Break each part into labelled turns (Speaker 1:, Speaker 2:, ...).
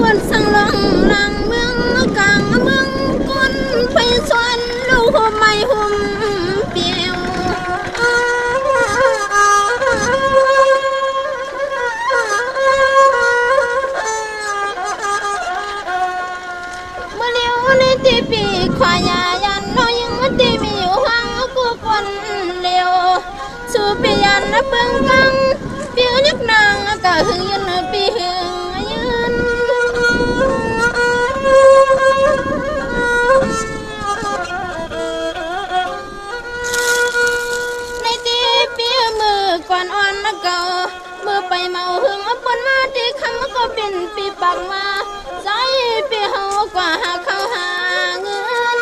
Speaker 1: วนสังลองหลังเมืองกลางเมืองก้นไปสวนลูกห่มไม่ห่มเปียวเมื่อเลี้ยวในที่ปีขวายายันน้อยยังที่มีอยู่ห้างกูคนเลี้ยวสู่ปียันเบิ่งกังปีนึกนางก็หึงยืนปีหึงยืนในที่ปีมือก่อนอ่อนเก่ามือไปเมาหึงปนมาที่คำก็เป็นปีปักมาใจปีเฮากว่าหาเขาหาเงิน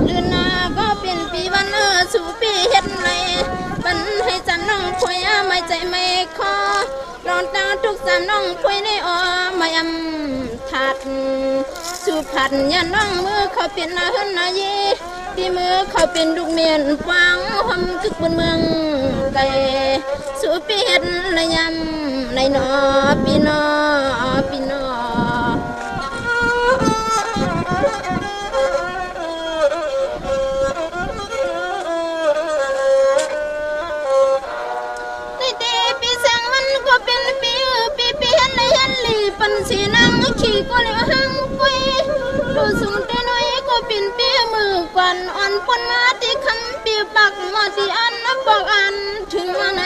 Speaker 1: ลืนนาก็เป็นปีวันสู่ปีเฮ็ดไรบันให้จันน้องควยไม่ใจไม่คอรอนตาทุกจันน้องควยในอ้อไม่ยำถัดสู่ผัดยันน้องมือเขาเป็นนาหึนนาเยปีมือเขาเป็นลูกเมียนฟังหอมคึกบนเมืองไกลสู่ปีเฮ็ดไรยำในนอปีนอปีนอเป็นปีเห็นในเห็นลีปันสีนางขี่ก็เลยหังปุยดูสูงแต่น้อยก็เป็นปีมือกวนอ่อนปนมาที่คำปีปักมาที่อันบอกอันถึงมาใน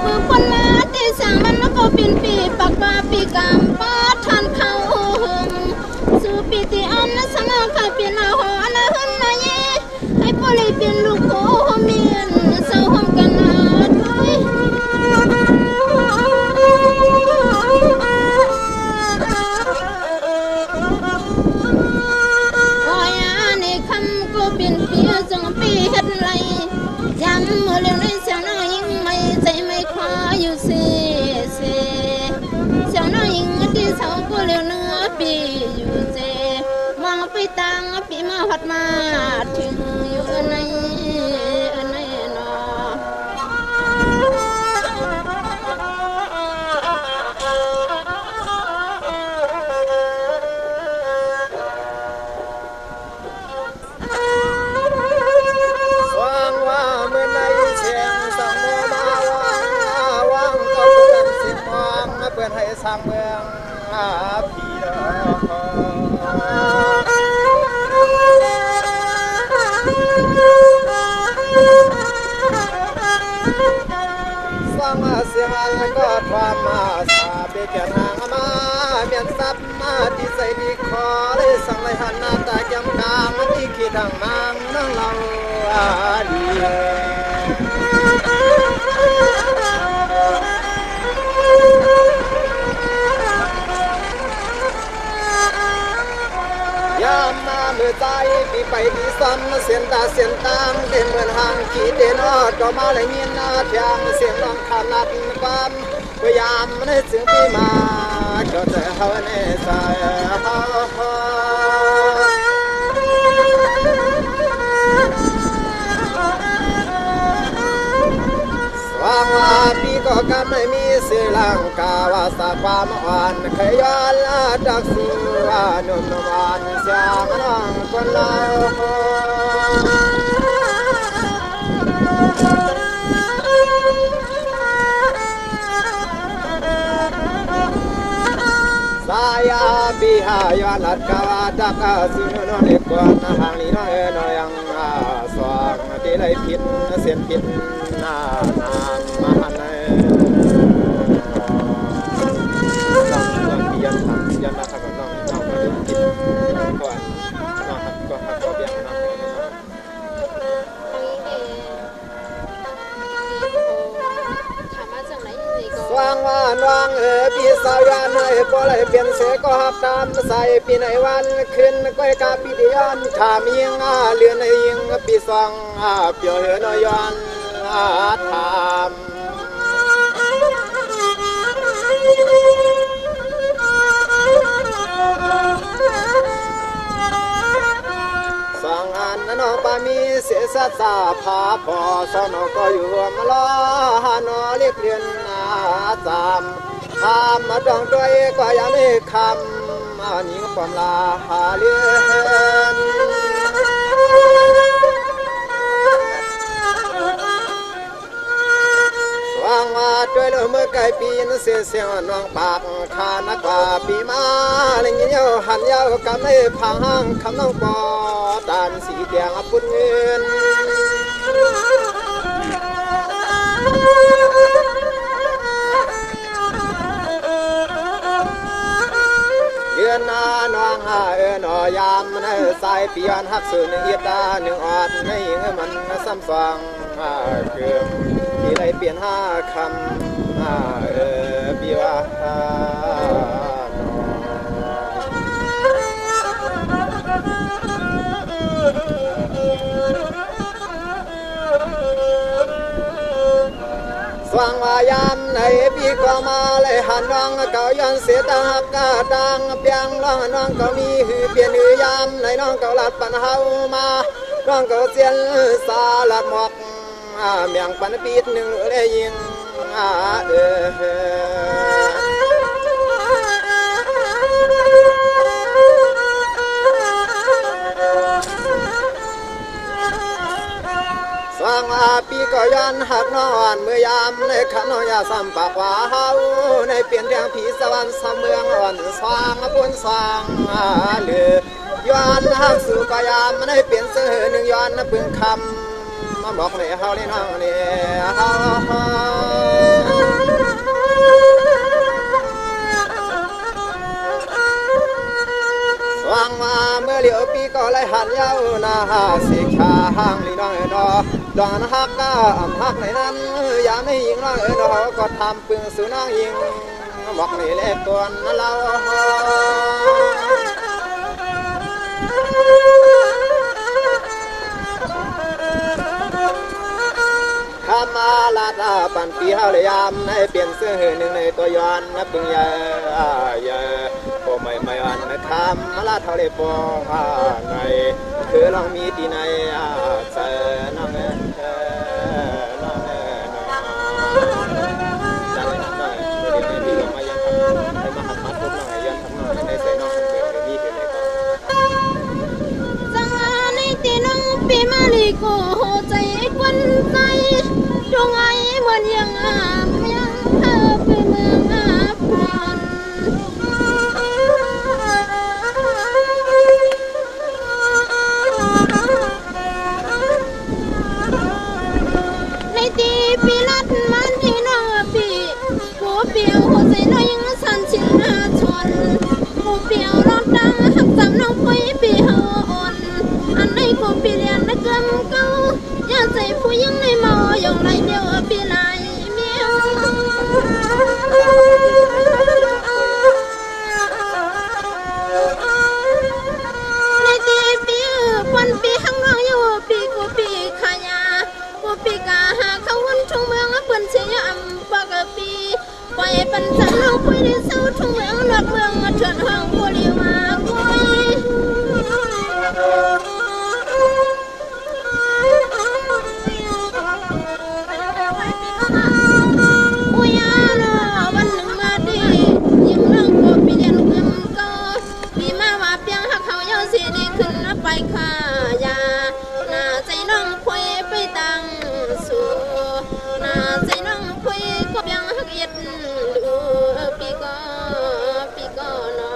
Speaker 1: มือปนมาที่สั่งมันก็เป็นปีปักมาปีกามป้าทานเขาสู่ปีที่อันสังขาเป็นอาหารหึนนายให้ปลีเป็นลูกโคเมียนเศร้าห้องกันด้วยโอ้ยในคำก็เป็นปีจงปีเฮ็ดไรย้ำเมื่อเร็วในเสียงน้อยยิ่งไม่ใจไม่คว้าอยู่เสียเสียงน้อยยิ่งที่เศร้าก็เร็วเนื้อปีอยู่เจมองไปตังปีมาหัดมาถึงอยู่ในนอ
Speaker 2: ว่างว่าเมื่อในเชียงสังโมมาว่างก็เป็นสิมองเปิดให้สร้างเมืองพี่สร้างมาเสียงก็ความมาสาเบียนห่างมาเมียนซับมาที่ใส่ดีคอเลยสั่งเลยหันหน้าตาจำกลางที่ขีดทางนางนั่งเราดียามมาเมื่อใจปีไปที่ซ้ำเสียนตาเสียนตามเดินเหมือนห่างขีดเดินอดก็มาเลยยินนาทางเสียงร้องขาดลัดความพยายามไม่ได้เสียงปีมาก็จะเฮาในใจว่างว่าปีก็กำไม่มีเสียลังกาวาสาความอ่อนขย้อนดักสู่ว่านุ่มนวลเสียงน้องคนเราสายาปีหายาลัดกาวาดักสุนนนิกวนหางลีน้อยน้อยยังสว่างที่ไรผิดเสียนผิดนานมาหันเลยลองเปลี่ยนทำเปลี่ยนนะครับลองมาดูผิดก่อนนะครับก็หักก็เบี้ยนะวางว่านวางพี่สาวยานให้พอเลยเปลี่ยนเสียก็หับตามใส่ปีไหนวันขึ้นก้อยกาปีเดียนถามยิงเลือนในยิงปีสองเปียวเหือนย้อนถาม เสสาผาพอสนก็อยู่มาล้อหานอเรียกเรียนนาจามทำมาดองด้วยก็ยังไม่คำอันนี้ความลาหาเลียนวางมาด้วยเมื่อไก่ปีนเสียเสียงน้องปากคานักว่าปีมาเลี้ยงเยาหันเยากันไม่พังห้างคำน้องปอตานสีแดงปุ่นเงินเยือนนาน้องหาหน่อยามมันสายปีอันหักสื่อหนึ่งเอียดาหนึ่งอดในเงมันซ้ำฟังเกือบที่ได้เปลี่ยนห้าคำปีว่าสว่างวายามในปีก็มาเลยหันน้องเก่าย้อนเสียตาหักกาดังเปียงร้องน้องก็มีหือเปลี่ยนหือยามในน้องเก่าลัดปันเฮามาน้องเก่าเสียนสาลัดหมอกเมียงปันปีดหนึ่งเลยยิงสว่างปีก็ย้อนหักนอนเมื่อยามในขันยาซ้ำปากว่าเฮาในเปลี่ยนเรียงผีสวรรค์สเมืองอ่อนสว่างปุ่นสว่างเหลือย้อนหักสู่ก็ยามในเปลี่ยนเสื้อหนึ่งย้อนปืนคำมาบอกเลยเฮาเลยน้องเนี่ยเฮาสว่างมาเมื่อเหลียวปีก็ไล่หันเย้าหน้าสิกขาห้างลีน้องดอดอนฮักก้าอ่ำฮักในนั้นยามไม่ยิงน้องดอก็ทำปืนสู่น้องยิงบอกนี่เล็กตัวนั้นเราข้ามาลาดาปันปีเฮาเลยยามในเปลี่ยนเสื้อหนึ่งในตัวย้อนนับปึงยาโอ้ไม่อันนะครับมาลาดเท่าเลยปองไงคือลองมีตีในเจอน้องน้องจังเลยน้องเดี๋ยวพี่ลงมายังทำให้มาหักมัดพวกน้องยังทำน้องในใส่น้องเกิดมีเกิดอะไรก็
Speaker 1: จังในตีน้องปีมาลีโกใจควันใจดวงไอ้เหมือนยังยังเธอไปเมืองพรในตีปีลัดมันที่น้องปีกูเปียวหัวใจน้อยยังสั่นชินชนกูเปียวรถดังหักจำน้องคุยปีเฮาอ่อนอันในกูปีเรียนนักเกินเก่าอย่าใจผู้ยังในเมาอย่างไรเดียวปีไหลเมียวในตีปีวันปีข้างนอกอยู่ปีกูปีขายากูปีกาหาเขาวนทุ่งเมืองเปิ้นเสียอำปากปีปล่อยปันจันน้องคุยได้เศร้าทุ่งเมืองหลักเมืองเถื่อนห้องกูเรียวมาคุยวันหนึ่งมาดียิ้มเรื่องกูปีเรียนเกิมก็ปีมาว่าเปียงหักเขาเยาเสียดีขึ้นไปขายาหน้าใจน้องคุยไปตั้งสู่หน้าใจน้องคุยก็เปียงหักเย็ดดูปีก็นอ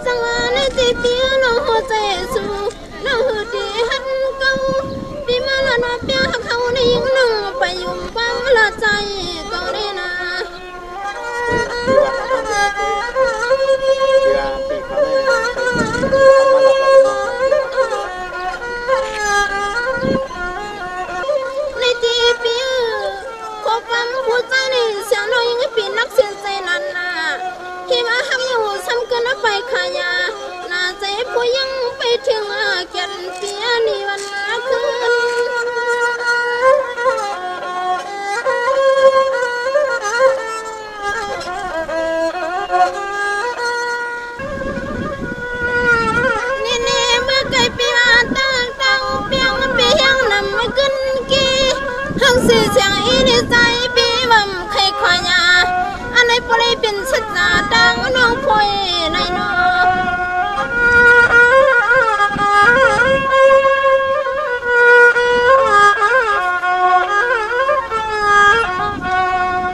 Speaker 1: สังวาในใจเปียน้องหัวใจสู่น้องหัวดีหันเก่าปีมาละน้องเปียงหักเขาในยิงน้องไปยุ่มปังละใจก็ได้นะในทีปีขอความหัวใจในเสียงน้อยยังปีนักเสียงใจนั่นนะที่มาหักอยู่ซ้ำกันไปขายาหน้าใจผู้ยังไปถึงเกียรติเปียนี่วันคืนนี่เมื่อไกลปีมาต พ่อยในนอ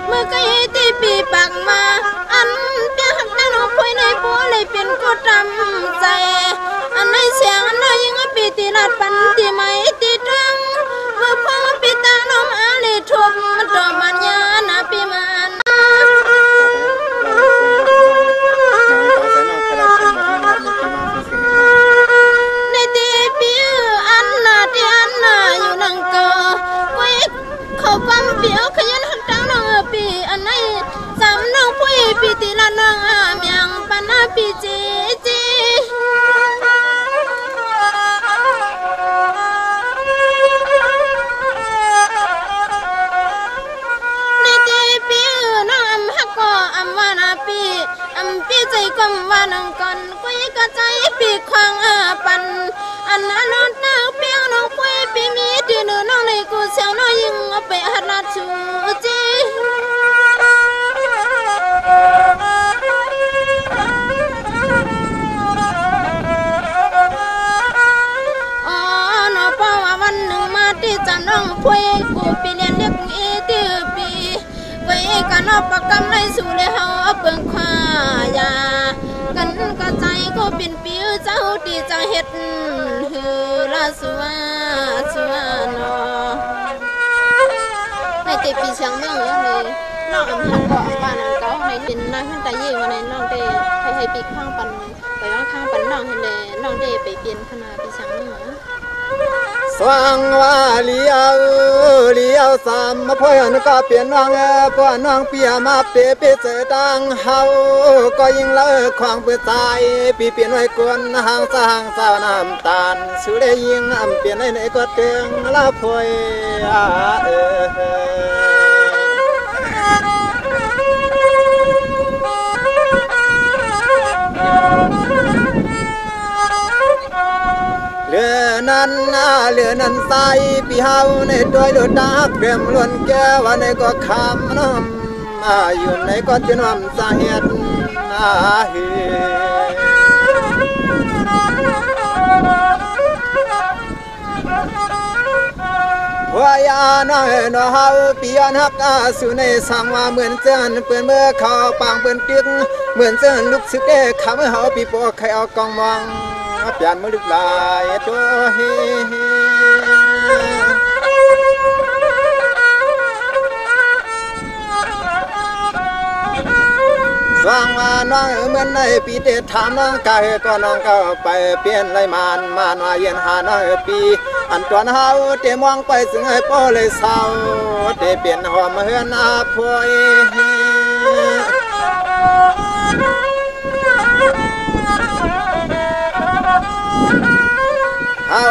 Speaker 1: เมื่อไก่ตีปีปากมาอันเปียหักในน้องพ่อยในบัวเลยเป็นก็จำใจอันในเสียงอันน้อยยังปีตีลาดปันตีไม่ตีดังเมื่อพ่อปีตาน้องอาเลยทุบมันต่อมันยานาปีมันในตีปีอันนาที่อันนาอยู่นังก็ไว้เขาปั๊มเปียวขยันหักตั้งน้องปีอันไหนสามน้องพ่อยปีตีลาดน้องอาเมียงปันนาปีจีจีปีใจกำว่านังก่อนกุยกระใจปีควางปันอันนั้นน้องเปียน้องคุยปีมีที่หนูน้องในกูเสียงน้อยยิงเอาไปหัดนาชูจีอ๋อน้องป้าว่าวันหนึ่งมาที่จันน้องคุยกูปีเรียนเด็กอีที่ปีไว้กันนอกประกำในสู่เลยเฮาเปิงควายากันกระใจก็เป็นปิ้วเจ้าดีจังเฮ็ดฮือละสัวเนาะในเตปีเสียงเมืองอย่างนี้น้องอำหักก็บ้านอันเก่าในดินน้อยขึ้นแต่ยี่วันในน้องเตให้ปีข้างปันไปว่าข้างปันน้องเห็นเลยน้องเตไปเปลี่ยนขนาดปีเสียงเมือง
Speaker 2: สว่างว่าเลี้ยวสามมาพ่อยนก็เปลี่ยนน้องพ่อน้องเปียมาเปเปเสดังเฮาก็ยิ่งเลิกความเปิดใจปีเปลี่ยนไว้กวนห่างสาวน้ำตาลสุดยิ่งเปลี่ยนในก็เตียงละพ่อยเรือนั้นใสปีเฮาในตัวรถตาเกมล้วนแก้วในก็คำน้ำอยู่ในก็จะน้ำสาเหตุหัวยาน้อยน้อเฮาปีอันฮักสู่ในสังว่าเหมือนเจ้าเปื่อนเมื่อเขาปางเปื่อนตึกเหมือนเจ้าลุกสึกได้คำเฮาปีโปใครเอากองมองเปลี่ยนมือลึกลายตัวเฮสว่างมาน้องเหมือนในปีเตถามน้องกายก็น้องก็ไปเปลี่ยนไรมันมาหน่อยเย็นหาน้อยปีอันตัวเฮาเตมองไปซึ่งให้พ่อเลยเศร้าเตเปลี่ยนหอมเฮือนอาพวยเฮา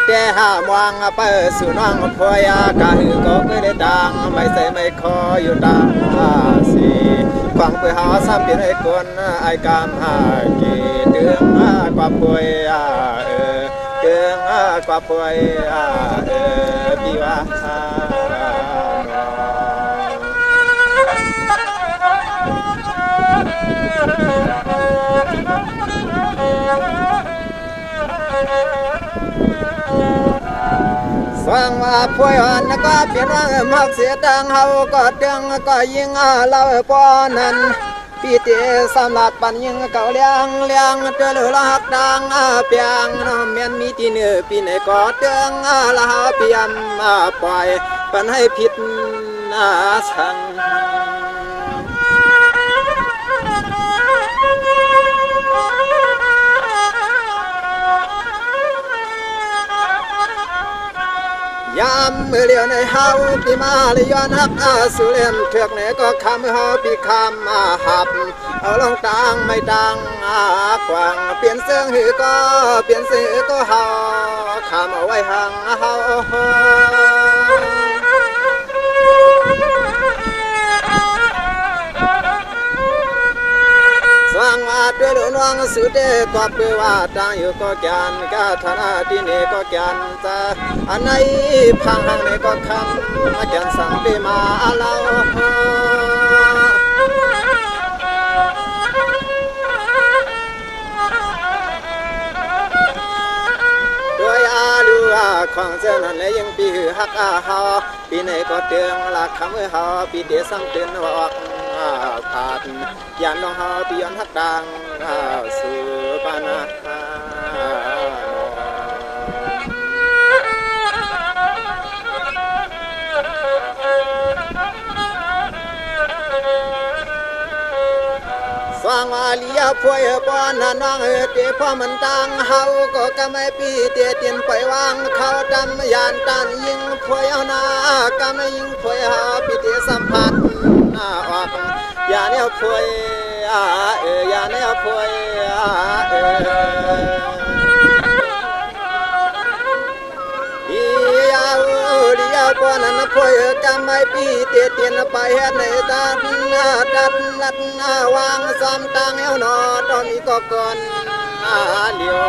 Speaker 2: แต่หามวางไปสู่น้องพอยากะหือก็เคยได้ดังไม่ใส่ไม่คออยู่ดังสิฟังเพื่อหาซ้ำเปลี่ยนไอ้คนไอ้กามหากีเดืองกว่าป่วยเดืองกว่าป่วยปีว่าฟังว่าพวยอ่อนก็เปลี่ยนว่ามักเสียดังเฮาก็เดืองก็ยิงเราป้อนั้นปีเตสำหรับปันยิงเก่าเลี้ยงเจอหลักดังเปียงน้ำเมียนมีที่เนื้อปีไหนก็เดืองละหาเปียมปล่อยปันให้ผิดสังยามมือเลี้ยวในเฮาปีมาเลยย้อนฮักสุเล่นเถือกไหนก็คำเฮาปีคำหับเอาลงตังไม่ตังกว่างเปลี่ยนเสื้อหือก็เปลี่ยนสื่อก็เฮาคำเอาไว้ห่างเฮาสว่างว่าด้วยหลวงสุดเดกอบเปื่อว่าตั้งอยู่ก็แกนกาธนาที่นี่ก็แกนจะอันไหนพังหังนี่ก็คำแกนสั่งไปมาเรา ของเจ้านั่นเลยยังปีหือฮักเฮาปีไหนก็เตืองหลักคำเฮาปีเดียซ้ำเตือนว่าออกผ่านยันน้องเฮาปีย้อนฮักดังสู่ปานาสว่างวาลียพวยปอนน้องเตพอมันตังเฮาก็กำไม่ปีเตียตินไปวางเขาดำยานตันยิงพวยเอาหน้ากำไม่ยิงพวยเฮาปีเตียสัมผัสออกอย่าเนี้ยพวยอย่าเนี้ยพวยลียปอนันพวยกำไม่ปีเตียตินไปเฮ็ดในตัดลัดวางซ้ำตังเอวหนอตอนนี้ก็ก่อนเลี้ยว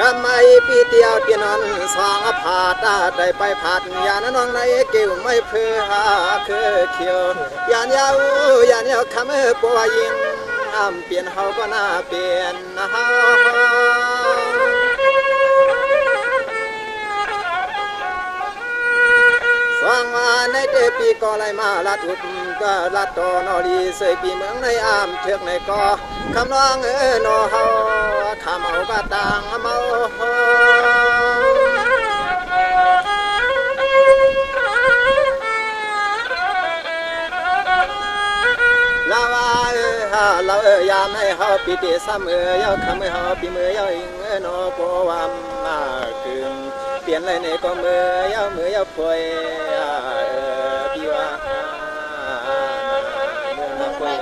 Speaker 2: กำไม่ปีเตียวเตียนอนสองผาตาได้ไปผัดยานน้องในเกี่ยวไม่เพื่อคือเขียวยานยาวคำปัวยิงเปลี่ยนเฮาก็น่าเปลี่ยนเฮาสว่างมาในเดปีก็ไล่มาลัดอุดก็ลัดตอนอลีเสยปีเมืองในเทือกในก็คำร้องนอเฮาคำเอาก็ต่างเมาเรายามให้เฮาปีเตซ้ำยาคำเฮาปีมือยาอิงนอปวามมาคืนเปลี่ยนเลยในก็มือยาพวยปีว่ามือพวย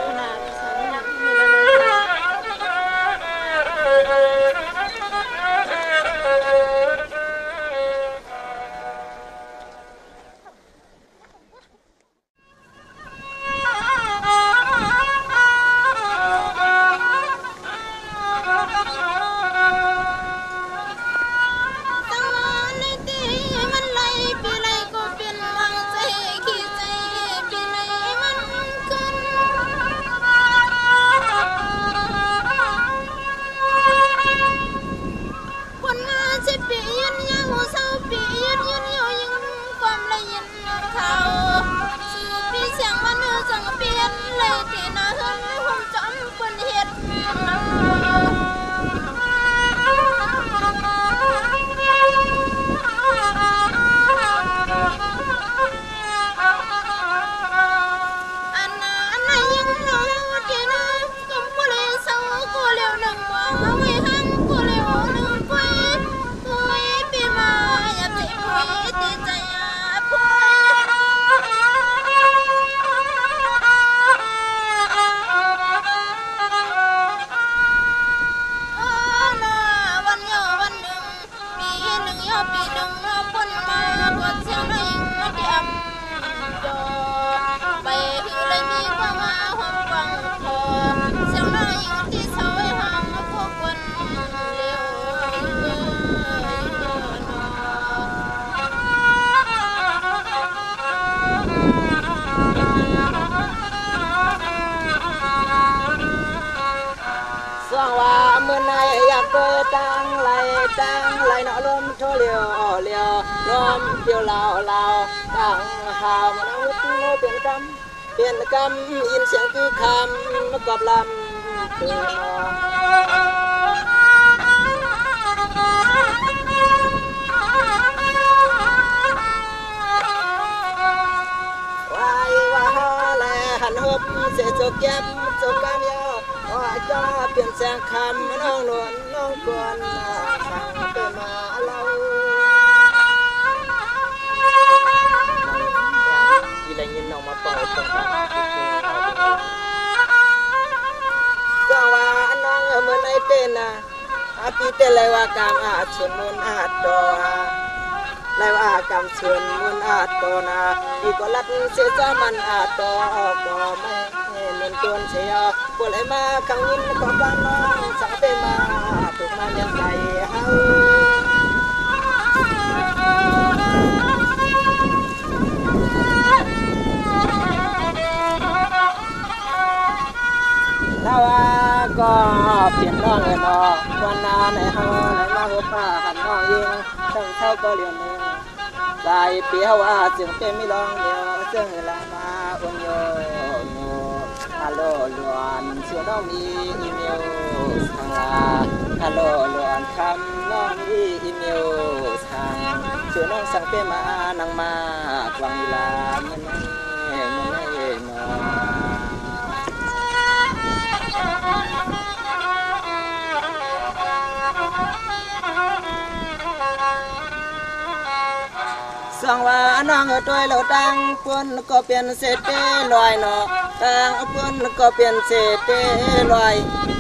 Speaker 2: ไหลเนาะลมโชเลียวลมเดียวลาวต่างหาวมันเอาตู้เปลี่ยนกำยินเสียงคือคำกับลำเตือนว่าแลหันหบเสียจกแก้มจกกำยาวว่าจ้าเปลี่ยนแสงคำน้องนวลน้องกวนฟังเตือนมาเราที่ได้ยินน้องมาเปิดตรงนั้นก็ว่าน้องเหมือนไอเต้นนะพี่เต้นเลยว่ากามชวนมุนดอเลยว่ากามชวนมุนดอนะพี่ก็รัดเสียจ้ามันดอก็ไม่เหมือนตัวเชียร์ปวดเลยมาขังยินก็บ้านน้องสังเปมาถูกมันยันใจเฮา องเงินนอวันนาในเฮาในมาหัวป้าหันน้องยิงตั้งเท่าก็เรียนนึงใจเปียวว่าจึงเป็นไม่ลองเดียวจึงละมาอุนโยโนฮัลโหลล้วนส่วนน้องมีอีเมลทางลาฮัลโหลล้วนคำน้องมีอีเมลทางส่วนน้องสั่งเป็นมานังมากวางเวลามันไม่นอนสังว่าน้องตัวเราตังปุ่นก็เปลี่ยนเศษเตลอยเนาะตังปุ่นก็เปลี่ยนเศษเตลอย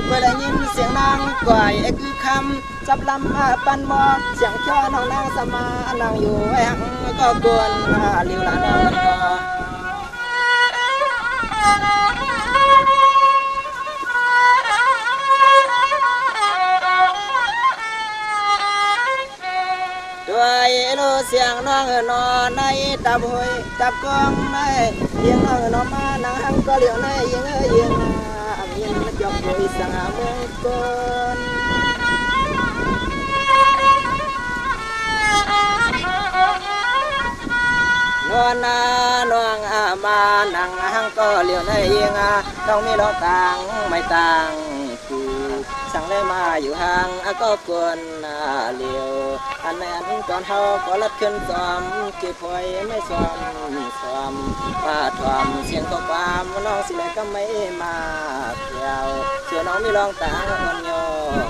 Speaker 2: เวลายินเสียงนางก่อยคือคำจับลำปันมอเสียงช่อน้องนางสมานางอยู่แหงก็กวนลิวละน้องด้วยโลเสียงน้องนอนในตับหอยตับกองในยิงน้องนอนมานังหังก็เหลียวในยิงยิงจบโดยสังมงคลนวลนาน้องมานังหังก็เหลียวในยิงต้องมีรองต่างไม่ต่างกูสั่งเลยมาอยู่ห่างก็กวนเหลียวอันนั้นก่อนเฮาก็ลัดขึ้นซ้อมเก็บหอยไม่ซ้อมว่าทอมเสียงก็ความน้องสิเลยก็ไม่มาเที่ยวเชื่อน้องมีรองต่างมันโย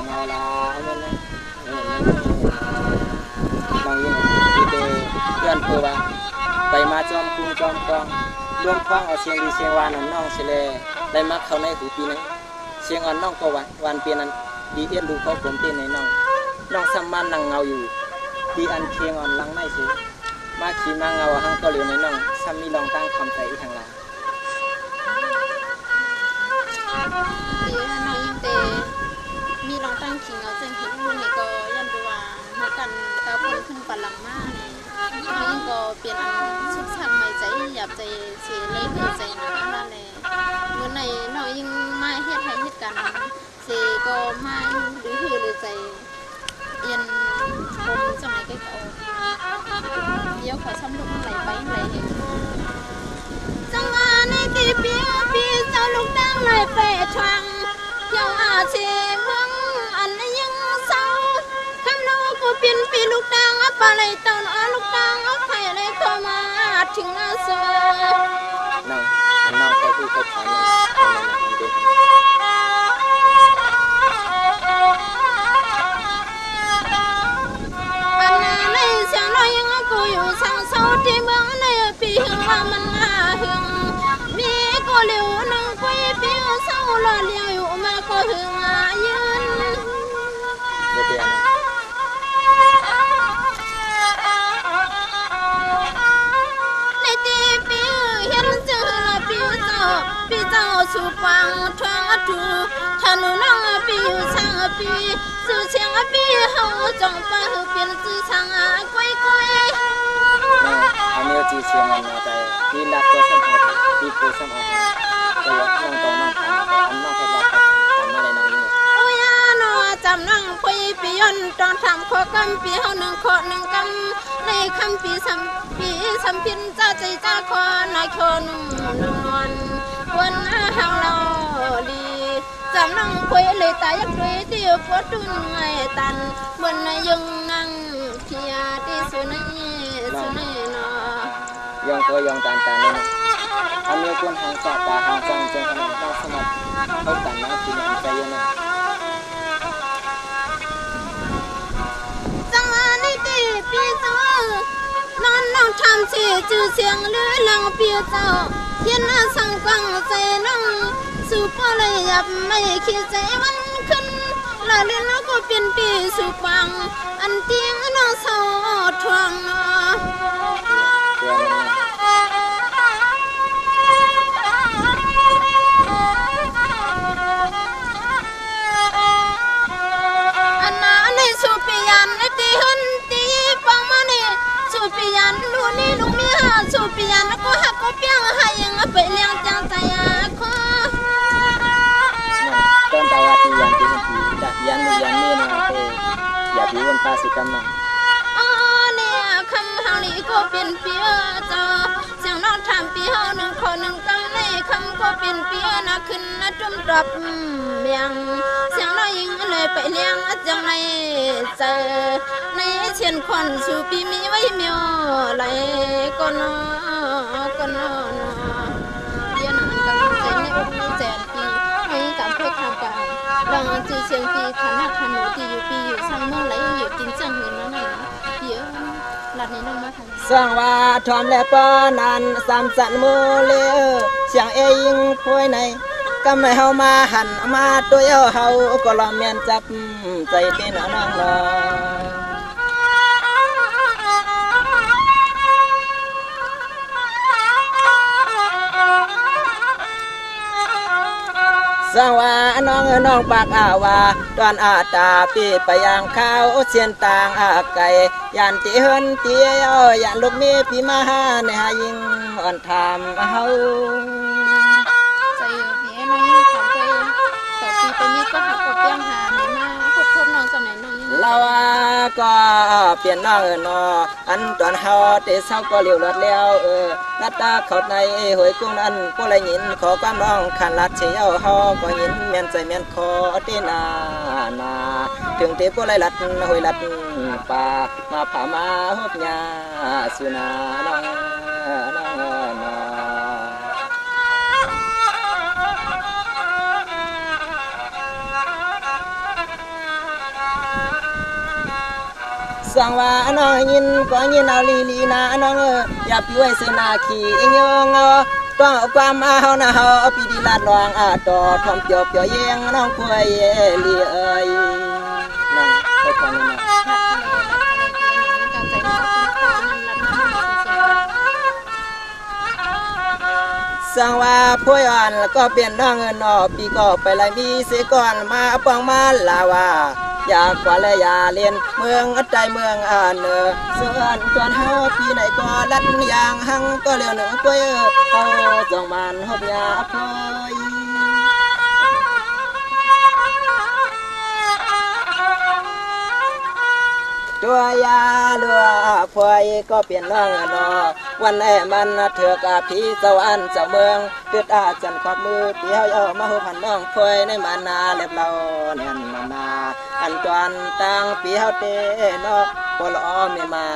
Speaker 2: เมาลามันน้องยิงดีเดเพื่อนพูดว่าไปมาจอมคุมจอมกองรวมฟังเอาเสียงดีเสียงวานน้องสิเลยได้มาเข้าในหูปีนึงเสียงอ่อนน้องก็วันเปลี่ยนนั้นดีเอ็นดูเขาผมเปลี่ยนในน้องสามานนั่งเงาอยู่ดีอันเคียงอ่อนลังไม่สูมาขี่มาเงาหังก็เหลียวในน้องซ้ำมีลองตั้งคำใจอีกทางละ
Speaker 1: ดีน้อยยิ่งเตมีลองตั้งขิงเอาเส้นขิงรุ่นนี่ก็ยันดูว่าเหมือนกันตาคนขึ้นปันหลังมากนี่น้อยยิ่งก็เปลี่ยนอันสุขสันต์ใหม่ใจหยาบใจเสียเล่ห์ใจหนานั่นแหละเมื่อในน้อยยิ่งมาเฮ็ดให้เฮ็ดกันเสก็มาหรือใจเอียนคมสมัยก็เอาเดี๋ยวขอช้ำลูกไหลไปไหลเองจังหวะในตีปีเจ้าลูกดังไหลไปทางเที่ยวอาเชเมืองอันยังเศร้าคำน้องก็เปลี่ยนปีลูกดังปลาไหลเต่าลูกดังไข่ไหลเข้ามาถึงหน้าเสือ
Speaker 2: น้องไปคุยกับเขา
Speaker 1: อยู่สังเสาที่เมืองในปีหึงว่ามันหึงมีก็เหลียวหนึ่งคุยปีเศร้าหล่อเลี้ยวอยู่มาก็หึงยืนในตีปีเห็นเจอปีเจ้าสุปังทวงจูถ้าหนูน้องปีสังปีสื่อเชียงปีเฮาจงไปเปลี่ยนสื่อสังก้อย
Speaker 2: อันนี้จีเชียงมันแต่ปีหลักก็สำคัญปีโกสำคัญแต่ยังต้องน้องทำอันน้องแค่หลักทำมาเลยน้องนี่
Speaker 1: โอ้ยน้องจำน้องคุยปีย้อนตอนทำข้อกำปีเฮาหนึ่งข้อหนึ่งกำในคำปีสัมพินจ้าใจจ้าคอนายคนนวันเฮาเราดีจำน้องคุยเลยตายยักษ์ด้วยที่ปวดดุนไงตันบนยังนั่งเพียที่สุนัยนอย
Speaker 2: องตัวยองตานนี่อันนี้ควรหางสาตาหางจังจนขนาดต้องสมัครเข้ากันนะกินใจเย็นนะ
Speaker 1: จังนี่ตีปีเจ้านอนทำเสียจื่อเสียงเลือลังปีเจ้าเย็นสังกังใจน้องสุปเลยยับไม่คิดใจมันขึ้นลาเล่นแล้วก็เป็นปีสุปังอันเตียงน้องเศร้าทวงอันนั้นในสุปิยันในตีหุ่นตีปังมานี่สุปิยันลูนี่ลูกเมียสุปิยันก็หักก็เปียงหายังไปเลี้ยงจังใจคอ
Speaker 2: ตอนตาวัดยันตีหุ่นตี ยันมีนะอย่าพิวนตาสิกำนัง
Speaker 1: อ๋อเนี่ยคำเฮานี่ก็เป็นเปียจอเสียงน้องถามเปียหนึ่งคนหนึ่งกำในคำก็เป็นเปียนะขึ้นนะจุ่มดอกเมียงเสียงน้อยยิงเลยไปเลี้ยงจังไรเจอในเชียนควันสู่ปีมีไว้เมียวไหลก็นอเดี๋ยวนั้นกำลังใจในอกในแจนปีให้การพูดทางการลองจือเชียงปีขันหักขันหนูที่อยู่สร้างเมืองไหลอยู่กินจังเห็นแล้วไหนเดี๋ยวหลัดนี้น้องมาทำ
Speaker 2: สร้างว่าทอมและป้านันสามสันมือเลี้ยเสียงเอยิงพวยในก็ไม่เฮามาหันมาตัวเฮาก็ลองเมียนจับใจเต้นน้องลอสว่าน้องปากอาวาตอนอาตาปีไปยางข้าวเชียนต่างอาไก่ยันตีเฮินเตี้ยยันลูกมีปีมาหาในหายิงอ่อนทามเฮา
Speaker 1: ใจเพี้ยน้องยิ่งถามไปต่อปีไปนี้ก็หักกับเปี้ยงหาไหนมาพบน้องจังไหนน้องยิ่ง
Speaker 2: เราก็เปลี่ยนน้องนออันตอนเฮาเตะเศร้าก็เลี้ยวรถแล้วนัดตาเขาในหวยกุ้งนั้นผู้ไรยินขอความน้องขันลัดเชียวเฮาก็ยินเมียนใจเมียนคอตีนาถึงเตะผู้ไรลัดหวยลัดป่ามาผ่ามาฮบยาสุนาน้องสังว่าน้องยินก็ยินเอาลีนาน้องอย่าพิวยเสนาขี่ยงต้องเอาความมาเฮานะเฮาปีดีลาดลองต่อทอมเปียวเยงน้องพวยลีเอ้ยน้องไปก่อนนะสังว่าพวยอ่อนแล้วก็เปลี่ยนน้องนอปีก็ไปไล่มีเสก่อนมาปองมาลาวาอยากกว่าและอย่าเลียนเมืองใจเมืองเนอส่วนจวนเฮาปีไหนก็ลัดอย่างหังก็เลี้ยวเหนือกล้วยเฮาจองมันฮบยาพอยตัวยาเลือพวยก็เปลี่ยนน้องนอวันแอมันเถือกผีสวรรค์เจ้าเมืองเดือดจันขอบมือเปียวเอามาหูพันน้องพวยในมานาเล็บเราแน่นนาอันจวนตังปีเฮาเตนอกพลอเมมา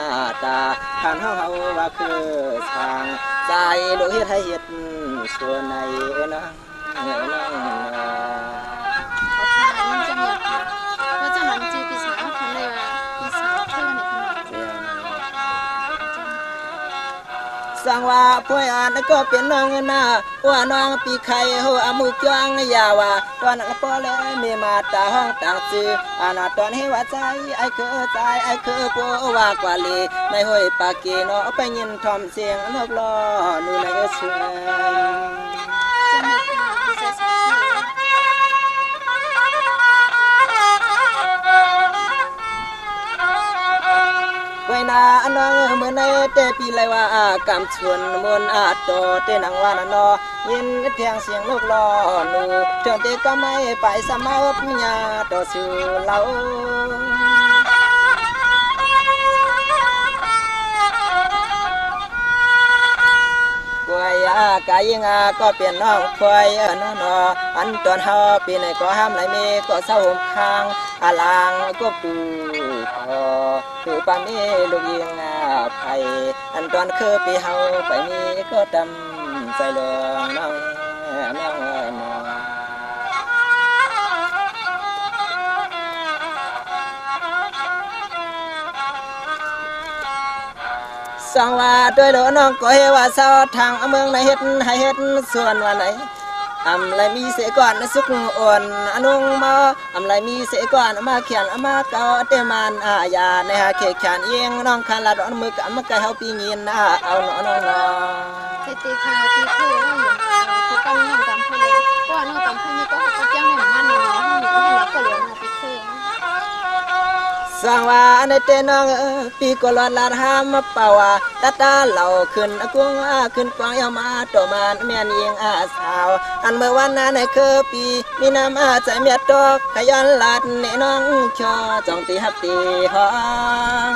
Speaker 2: ตาขันเฮาว่าคือทางใจลูกเฮ็ดให้เฮ็ดส่วนในนะสังว่าพวยอ่านก็เป็นน้องนาว่าน้องปีไข่หัวมุกจ้างยาว่าตอนนั้นพอแล้วมีมาตาห้องต่างจื้อตอนให้ว่าใจไอ้คือใจไอ้คือปัวว่ากว่าลีในห้วยปากีเนาะไปยินทอมเสียงนกล้อนูในเชื่อไว้นาน้องเมื่อในเตปีไรว่ากำชวนมนโตเตนังวานนอยินเพียงเสียงลูกล้อนูเถิงเตก็ไม่ไปสมาพญาต่อสู่เรากวยกายิงก็เปลี่ยนน้องควายนออันตอนเฮาปีไหนก็ห้ามไหลมีก็เศร้าห่มค้างลางก็ปูพอคือปามีลูกยิงไผ่อันตอนคือปีเฮาไปมีก็ดำใจเลืองน้องสังว่าด้วยหลวน้องก็เฮว่าเศร้าทางเมืองในเฮ็ดให้เฮ็ดส่วนวันไหนไรมีเสก่อนสุกอ่อนนุ่งมาไรมีเสก่อนมาเขียนมาเก่าเตมันยาในหาเขกขันเอียงน้องคันละดอนมือกับมะไก่เฮาปีงินเอาน้อง
Speaker 1: ตีข่าวตีคือเขากำลังทำเพลงก็น้องทำเพลงนี้ก็เขาจ้างให้มันน้องให้ก็เหลือมาตีคือ
Speaker 2: สร้างว่าในเตน้องปีก็หลอดลาดหามาเป่าตาตาเหล่าขึ้นกุ้งขึ้นกวางยามาตัวมันเมียนยิงสาวอันเมื่อวันนั้นในคือปีมีน้ำใจเมียตกขยันลาดในน้องชอจองตีฮับตีห้อง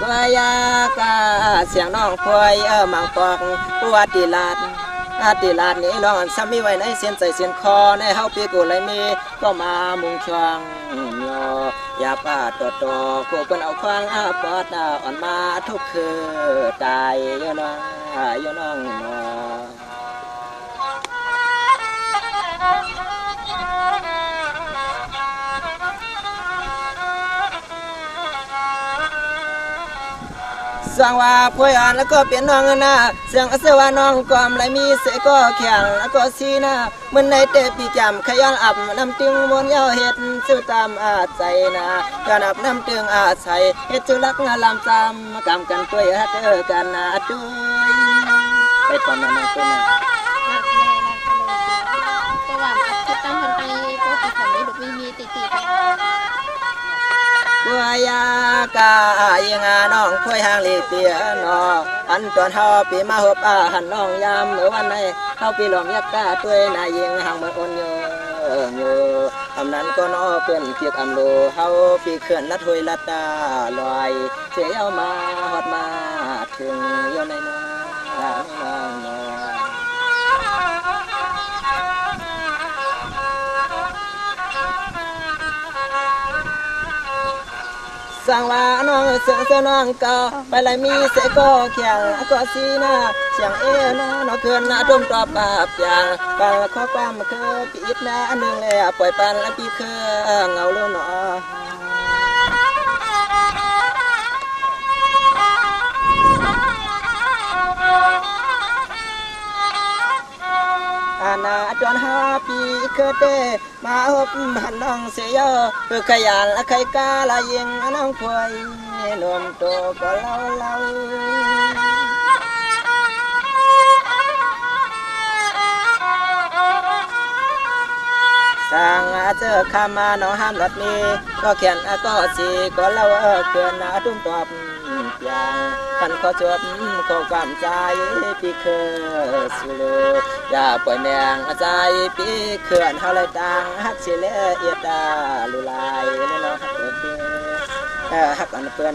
Speaker 2: กวยากาเสียงน้องพวยมังปอกปวดตีลาดตีลาดนี้น้องซ้ำมีไว้ในเส้นใจเส้นคอในเฮาปีกูเลยมีก็มามุงช่วงยอย่าป้าตัวกูเป็นเอาควางปอดอ่อนมาทุกคือตายยน้องสังว่าพวยอ่านแล้วก็เปลี่ยนน้องนะเสียงเสว่าน้องกอมไหลมีเสก็แข็งแล้วก็ซีนะมันในเตปีจำขยันอับน้ำตึงมนยาวเห็ดสู้ตามอาใจนะการอับน้ำตึงอาศัยเฮ็ดจุลักงาลำจำกำกันตัวฮัดกันนะด้วยไปตอนนั้นตัวนั้น
Speaker 1: ก็ว่าตั้งคนตั้งยี่ก็ติดของนี้ดูมีติด
Speaker 2: บัวยากายังน้องพวยหางลีเตียนออันตอนเฮาปีมาหบหันน้องยามเมื่อวันไหนเฮาปีหลอมยักตาตัวนายยิงหางมืออ่อนโยอำนั้นก็นอเพื่อนเพียกอำโลเฮาปีเขื่อนลัดหวยลัดตาลอยเสียเอามาฮอดมาถึงโยในน้องสังว่าน้องเสือน้องก็ไปเลยมีเสก็แข็งก็ซีนะเสียงน้องเกินนะดมตอบแบบอย่างการข้อความคือปีดนะหนึ่งเลยปล่อยปันและปีคือเงาลูกหนอนาจวนหาปีเคเตมาหบหันน้องเสียเพื่อขยันและใครกาละยิงน้องพวยนวมโตก็เล่าสร้างเจอข้ามาน้องห้ามรถนี้ก็เขียนก็สีก็เล่าเกินตุ้มตอบอย่างกันก็จบก็ความใจปีเคสุลอย่าปล่อยแมงใจปีเขื่อนเฮาเลยตังฮักสิเลเอียดาลุลายแล้วน้องฮักเพื่อนฮักอันเพื่อน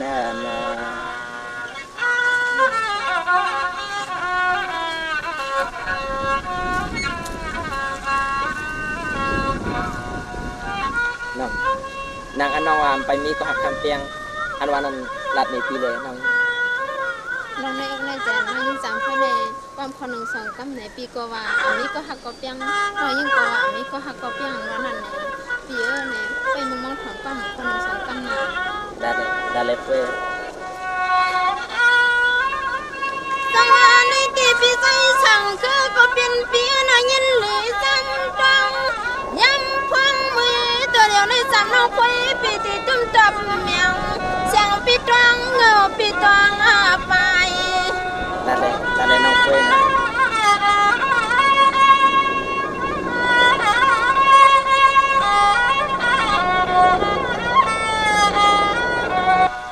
Speaker 2: นางอันน้องไปมีก็หักคำเตียงอันวันนั้นรัดในปีเลยน้อง
Speaker 1: ในอกในใจน้องยิ่งจำเพื่อในความคนหนึ่งสองกำในปีก็ว่าอันนี้ก็หักก็เปียงน้อยยิ่งก็ว่าอันนี้ก็หักก็เปียงวันนั้นในปีเนี่ยไปมุมมองของปั้มคนหนึ่งสองกำนา
Speaker 2: ได้เลยเพื่อ
Speaker 1: สังหารในตีปีใจสั่งคือก็เป็นปีน่ะยินเลยจำจังย้ำความมือตัวเดียวในจำน้องคุยปีตีตุ้มจับแมวเสียงปีตรังเงาปีตรังไป
Speaker 2: ได้เลยน้องคุยนะ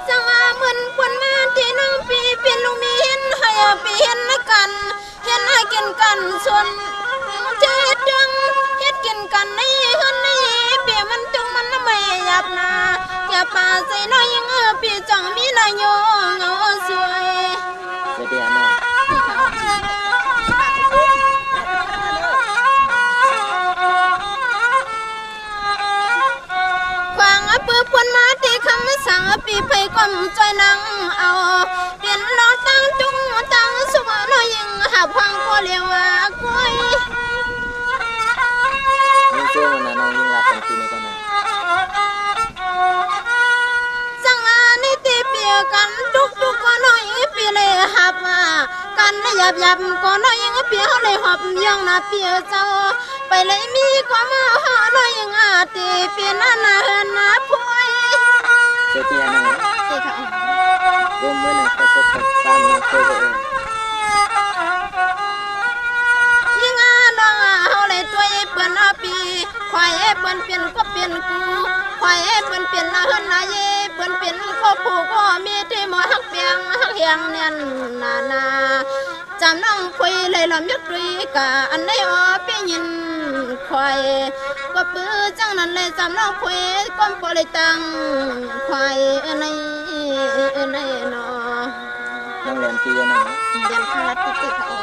Speaker 1: จังว่าเหมือนคนมาที่น้องปีเป็นลูกมีเห็นให้ปีเห็นกันเห็นให้กินกันส่วนเจ็ดจังเฮ็ดกินกันในเฮือนในเปียมันจุงมันไม่หยับนาอย่าป่าใส่น้อยยังปีจังมีนายโยเงาสวย
Speaker 2: เสียน้อง
Speaker 1: ควางปื้อพวนมาที่คำสั่งปีไปก้มใจนังเอาเปลี่ยนล้อตั้งจุงตั้งสุวรรณยังหาพังก็เรียกว่าก้อย
Speaker 2: นี่ช่วงนั้นน้องยิ่งรักกันทีนี้ก็นะ
Speaker 1: สังอานิติเปียกันทุกก็น้อยปีเลยหับกันหยับก็น้อยยังเปียเขาเลยหับยังน่ะเปียเจ้าไปเลยมีก็มาหาน้อยยังตีเปียนั่นน่ะพวย
Speaker 2: เสียทีนั้นรวมไว้ในกระสอบตามมาเคยเอง
Speaker 1: ยังน้อง เปิ้นเปลี่ยนก็เปลี่ยนกูคอยเปิ้นเปลี่ยนนาเฮินนาเย่เปิ้นเปลี่ยนก็ผู้ก็มีที่หมอฮักเปียงฮักเฮียงเนี่ยนาจำน้องคุยเลยลำยักดุยกะอันไหนอ๋อพี่ยินคอยก็ปื้อจังนั้นเลยจำน้องคุยก้มปลิตังคอยในเนาะ
Speaker 2: ยังเรียนปีนะ
Speaker 1: เรียนคลาสติดค่ะ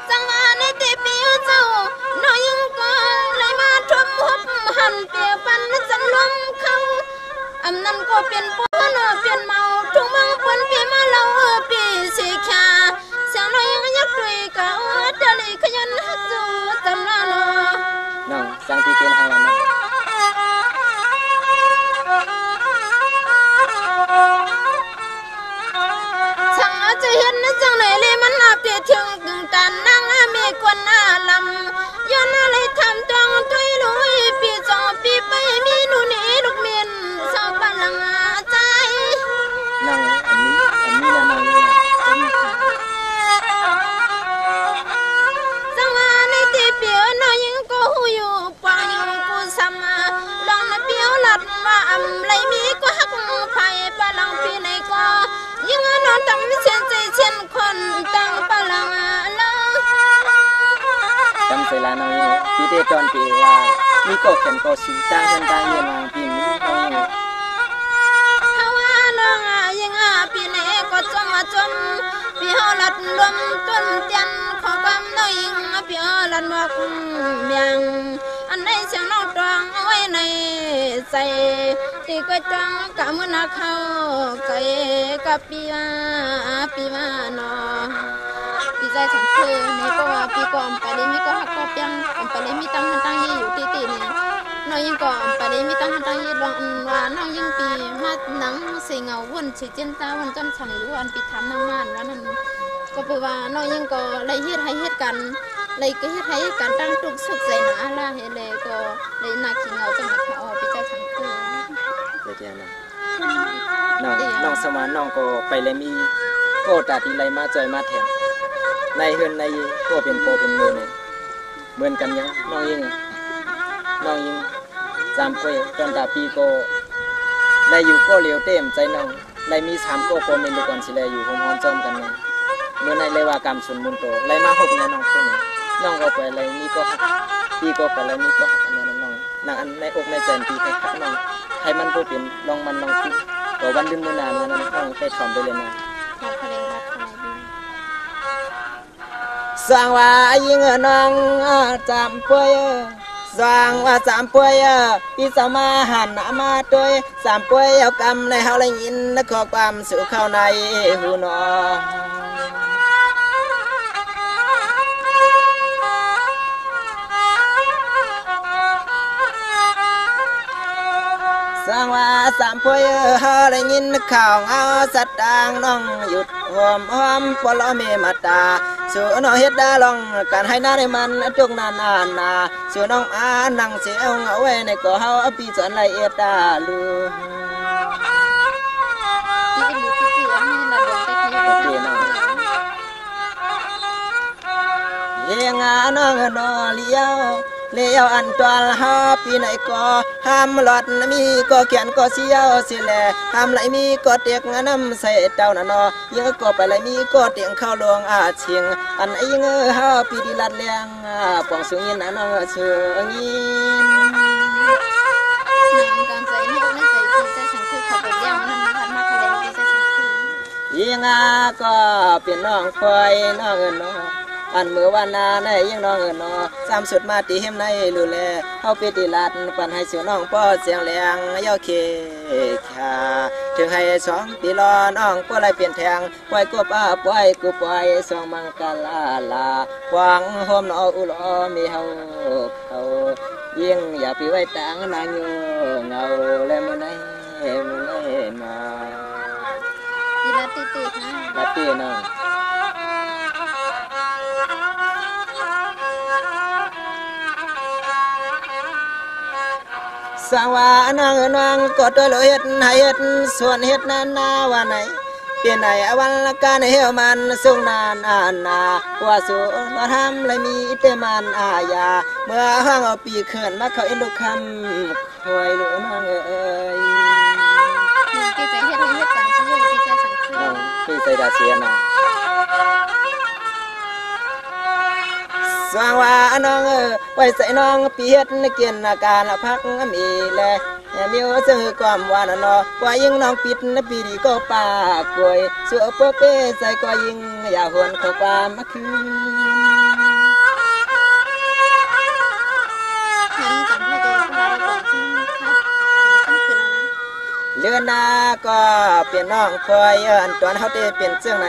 Speaker 1: จังหวะในตีปีเจ้าน้อยยังก่อนเลยมาทบหับหันเปียปันจันลมเขาอำนั้นก็เปลี่ยนปนเปลี่ยนเมาทุกมังปนเปลี่ยนมาเล่าปีสีขาเสียงน้อยยังยักดุยกะเดลีขยันฮักจูจำนาโน
Speaker 2: น้องสังปีเกณฑ์อะไรนะ
Speaker 1: ช่างจะเห็นจังไหนเลยมันอาเปียถึงกึ่งกันนั่งมีคนหน้าลำย้อนอะไรทำตรงตุยลุยปีจอปีไปมีหนูนี่ลูกเมียนชาวบ้านลังใจ
Speaker 2: นั่งอันนี้นะนั่ง
Speaker 1: จังหวะในที่เปียวน้อยยังก็หูอยู่ปางยังกูซ้ำลองมาเปียวหลัดว่าอำไรมีก็หักไผ่ปะลังปีไหนก็ยังนอนตั้งเช่นใจเช่นคนตั้งปะลัง
Speaker 2: จำเวลาน้อยปีเตจอนปีว่ามีก็เขียนก็สีตั้งเงินตั้งเงินมาปีนี้น้อย
Speaker 1: เฮาน้องยังปีไหนก็จมปีเฮาหลัดลมต้นจันขอความน้อยยังปีเฮาหลัดหมอกเมียงอันไหนเสียงน้องตรองเอาไว้ในใจตีก็จังกะมือนักเขาไก่กับปีว่าเนาะปีใจฉันคือในก็ว่าปีก่อนไปเลยมีก็หักก็เปียงไปเลยมีตั้งยี่อยู่ตีนี่น้องยังก่อนไปเลยมีตั้งยี่ลองว่าน้องยังปีมาหนังเสียงเอาวนฉีดเจนตาวันจำฉันหรือวันปีทำน้ำมันแล้วนั่นก็แปลว่าน้องยังก็เลยเฮ็ดให้เฮ็ดกันเลยก็เฮ็ดให้การตั้งตุกสุขใจนะอะไรเฮ็ดเลยก็เลยนักขิงเอาจังเขาออกปีใจฉันคือ
Speaker 2: เลยเจ้าน้องสมานน้องก็ไปเลยมีก็ตัดทีไรมาจอยมาแถมในเฮือนในก็เป็นโปเป็นมือเนี่ยเหมือนกันยังน้องยิงจำไปตอนตาปีก็ได้อยู่ก็เลี้ยวเต็มใจน้องได้มี3ก็โปเป็นลูกก่อนสิเลยอยู่หอมๆจอมกันเลยเมื่อในเลยว่ากรรมสุนมุนโตเลยมา6เนี่ยน้องคนนี้น้องก็ไปเลยนี่ก็ปีก็ไปเลยนี่ก็อันนี้น้องอันในอกในใจปีให้คักน้องให้มันโปเป็นลองมันลองกินต่อวันดื้อมื้อหน้าน้องไปถอนไปเลยนะสร้างว่ายิงน้องจำป่วยสร้างว่าจำป่วยพี่สมาหันมาด้วยจำป่วยเอากำในเฮาเลยยินขอความสู่เข้าในหูน้องสร้างว่าสามป่วยเฮาได้ยินข่าวเอาสัตว์ดังน้องหยุดหอมปลอเมมาตาสู่น้องเฮ็ดได้ลองการให้หน้าได้มันจุกนานสู่น้องนั่งเสียวเอาไว้ในก็เฮาปีสอนไล่เอ็ดตาลูเลี้ยงน้องนอเลี้ยวอันตวลหาปีไหนก็ห้ามหลอดมีก็เขียนก็เสียวสิแลห้ามไหลมีก็เตียกน้ำใส่เจ้าน่ะนอเยอะก็ไปไหลมีก็เตียงเข้าลวงเชียงอันไอ้เงือหาปีดีลัดเลี้ยงปองสูงยินน้องเชื่องิน
Speaker 1: การใจนี่ไม่ใจคือใจฉันคือเขาไปเลี้ยงมันพันมากเลยใจฉันคือ
Speaker 2: ยิงก็เป็นน้องควายน้องน้องอันเมื่อวันนาในยังน้องนอซ้ำสุดมาตีเฮมในลูแลเฮาไปตีลัดปันให้เสียน้องป้อเสียงแรงย่อเคขาถึงให้2 ปีรอน้องป้อไรเปลี่ยนแทงปล่อยกูป้าปล่อยกูปล่อย2มังกาลาหวังโฮมนออุลอมีเฮาเขายิ่งอย่าไปไว้ตังนางอยู่เงาและมื้อไหนมา
Speaker 1: อีลัดติๆนะ
Speaker 2: ลัดติน้องสร้างว่าน้องก็ตัวเฮ็ดให้เฮ็ดส่วนเฮ็ดนาว่าไหน เปลี่ยนไหนวันละการเหี่ยวมันสุงนานอานาว่าสูมาทำเลยมีเตมันอาญาเมื่อห้างเอาปีเขื่อนมาเขาเอ็นดูคำคอยหรือน้องเอ้ย
Speaker 1: ปีใจเฮ็ดให้เฮ็ดกันสิอยู่ปีใจสังคือ
Speaker 2: ปีใจดาเสียนะสว่างว่าน้องไว้ใส่น้องปีเฮ็ดในเกียนอาการพักมีแลมีวซึ่งความว่านนอกว่ายิ่งน้องปิดนปีดีก็ปากวยสัวโปเป้ใส่ก็ยิ่งอย่าหวนเข้าความมาคืนเลือนนาก็เปลี่ยนน้องคอยอันตอนเฮาเตเปลี่ยนเสื้อใน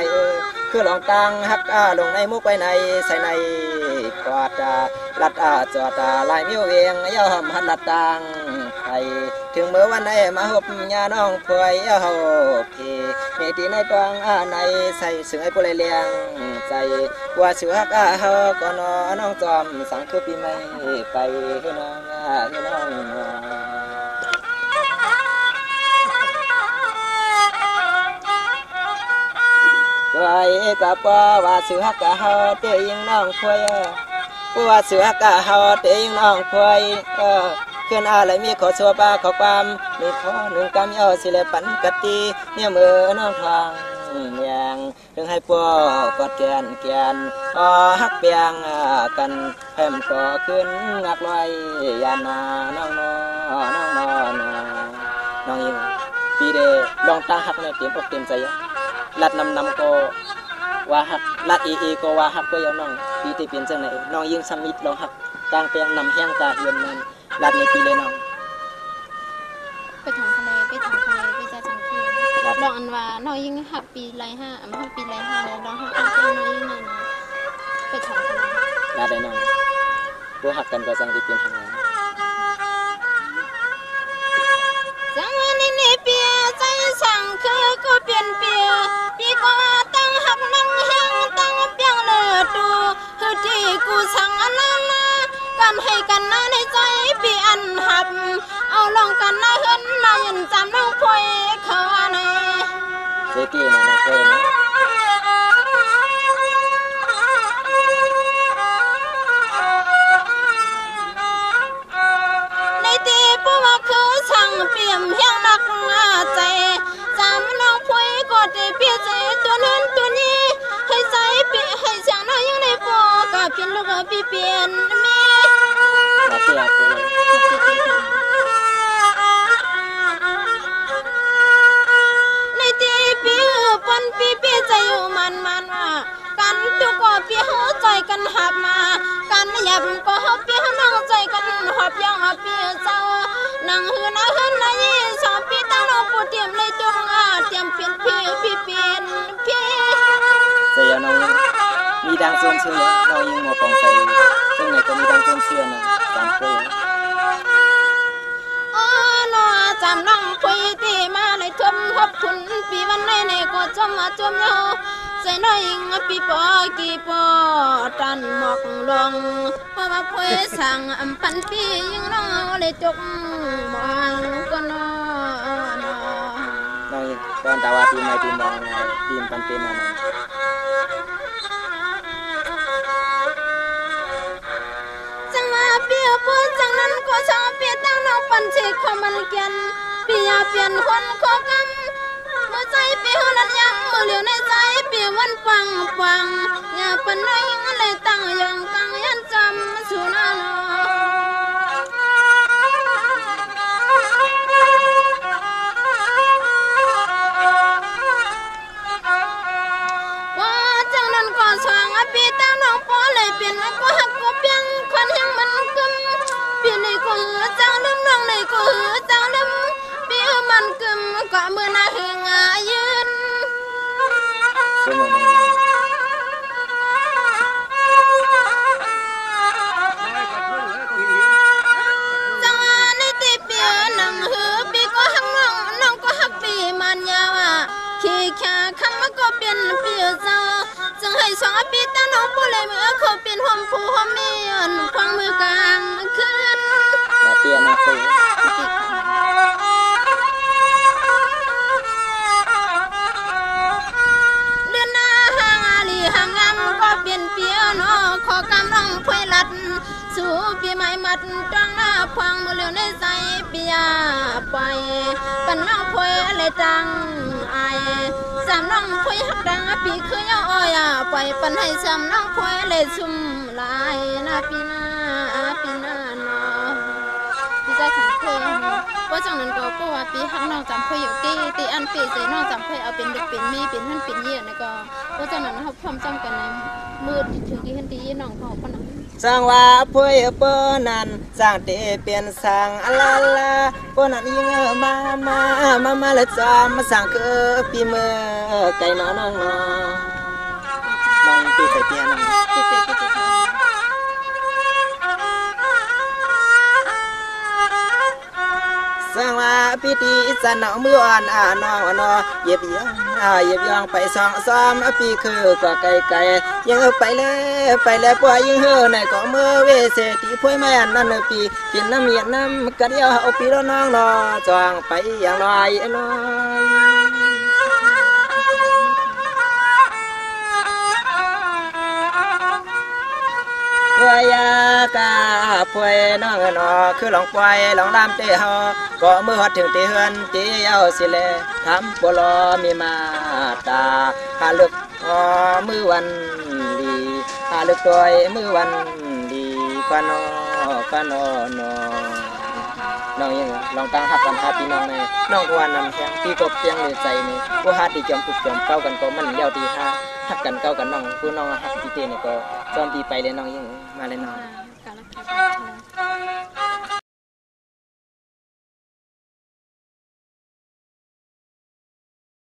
Speaker 2: คือลองตังฮักลงในมุกไปในใส่ในกวาดลัดจอดลายมิ้วเวียงย่อมหันลัดตังไทยถึงเมื่อวันไหนมาหบยาน้องพวยเฮาพี่ในที่ในตองในใส่เสือไอ้ปุเลียงใจว่าเสือฮักเฮาก็น้องจอมสังคือปีใหม่ไปให้น้องให้น้องไว้กับว่าเสือกะเฮาเตยิงน้องควยว่าเสือกะเฮาเตยิงน้องควยขึ้นอะไรมีขอชัวป้าขอความมีขอหนึ่งกำยอสิเลปันกตีเนี่ยมือน้องทางเมียงถึงให้ปัวกอดแกนฮักเปียงกันแผ่มก่อขึ้นงักลอยยานาน้องยิงปีเดลองตาฮักในเต็มอกเต็มใจลัดนำก็ว่าฮักลัดอีก็ว่าฮักก็ยังน้องปีที่เปลี่ยนจังไหนน้องยิงสมิธลองฮักกลางเปียงนำแห้งตาเยือนมันลัดในปีเลยน้อง
Speaker 1: ไปทางทะเลไปใจสังเกตลองอันว่าน้องยิงฮักปีไรห้าฮักปีไรห้าเลยน้องฮักปีน้องยิงนั่นไปทางทะเล
Speaker 2: ลัดได้น้องพวกฮักกันก็สังที่เปลี่ยนทางนั้น
Speaker 1: จังวันนี้เปียใจสั่งคือก็เปลี่ยนเปียปีก็ตั้งหักนั่งแห้งตั้งเปียงเลือดูคือที่กูสั่งอันนั้นกันให้กันนะในใจปีอันหับเอาลองกันนะเห็นนะยันจำน้องพวยเขาใน
Speaker 2: เจตี้นะน้องพวยนะ
Speaker 1: ในตีเพราะว่าคือสั่งเปี่ยมแห้งนักใจจำน้องพวยก็ได้เปียใจตัวนั้นตัวนี้ให้ใจปีให้เสียงน้อยยังในปัวก็เปลี่ยนลูกปีเปลี่ยนมีในตีปีปนปีเปียใจอยู่มันว่ากันทุกก็เปียหัวใจกันหับมากันยับก็หับเปียนั่งใจกันหับยังหับเปียเจ้านั่งหืนนะสองปีตั้งน้องปูเตรียมเลยจงเตรียมเปลี่ยนพี่เปลี่ยนพี่
Speaker 2: เสียน้องมีดังโซนเชื่อน้องยิงหัวปองใส่ซึ่งไหนก็มีดังโซนเชื่อนะสามคน
Speaker 1: น้อจำน้องคุยตีมาเลยทมขอบคุณปีวันไหนก็จมเยาใจน้อยยิงปีปอกี่ปอตันหมอกลงเพราะว่าพวยสั่งพันปียิงน้องเลยจกมองก็น้
Speaker 2: องยิงตอนตาว่าทีมไม่ทีมมองทีมพันปีมา
Speaker 1: จังว่าเปียปนจังนั้นก็ชอบเปียตั้งน้องปันเชคความมันเกียนเปียเปลี่ยนคนโคกันเมื่อใจเปียนั้นยังมือเหลียวในใจเปียวันฟังอย่าเป็นน้อยยิงเลยตั้งยังกังยันจำสุนาโนว่าจังนั้นก็สว่างเปียตั้งน้องปอเลยเปลี่ยนก็หักก็เปียงคนยังมันกึมเปียเลยก็หือจังลืมน้องเลยก็หือจังลืมเปียมันกึมก็เมื่อนาหึงยืนจังในตีเปียนังหือปีก็หักน้องก็หักปีมันยาวขี้แค่คำก็เปลี่ยนเปียเจ้าจึงให้สองปีตั้งน้องผู้เลยเมื่อเขาเปลี่ยนความผู้ความเมียนควงมือกลางคืน
Speaker 2: เปียนะปี
Speaker 1: สู่ปีใหม่มัดจ้องหน้าพวงมือเหลียวในใจปียาไปปันน้องพวยอะไรจังไอสามน้องพวยหักดังปีคือย่อยไปปันให้สามน้องพวยเลยชุ่มลายนาปีหน้าเนาะพี่ใจของเพลงว่าจังนั้นก็เพราะว่าปีหักน้องจำเพลอยู่ตีอันปีใจน้องจำเพลเอาเป็นเด็กเป็นมีเป็นท่านเป็นเยี่ยนะก็ว่าจังนั้นเขาพร้อมจำกันในมืดถึงที่เห็นตีน้องเขาปนัง
Speaker 2: สร้างว่าพวยเปิ้นั้นสร้างเตเปลี่ยนสร้างอลาลาปนั้นยิงมาละจอมมาสร้างเกอปีเมื่อไก่น้องน้องปีใส่เตียน้องสร้างว่าพิธีสันเอามืออ่อนน้องเหยียบยองไปซ้อมปีคือก็ไกลยังไปแล้วปล่อยยิงเฮอในก็เมื่อเวเสตีพวยแม่นั่นปีกินน้ำเมียน้ำกัดเดียวเอาปีแล้วน้องจองไปอย่างน้อยเพื่อยากาพวยน้องคือหลงปล่อยหลงลำเตะหอก็เมื่อถึงตีเฮือนตีเอาสิเลทำบลอมีมาตาหาลึกมือวันดีหาลึกตัวมือวันดีกันนน้องยังลองตั้งหักกันหาพี่น้องในน้องกวนนำแข้งพี่กบเพียงเลยใจนี่ผู้หาดีจอมปุกจอมเก้ากันก็มันเย้าดีหักกันเก้ากันน้องผู้น้องหักตีเตนี่ก็จอมปีไปเลยน้องยังมาเลยน้อง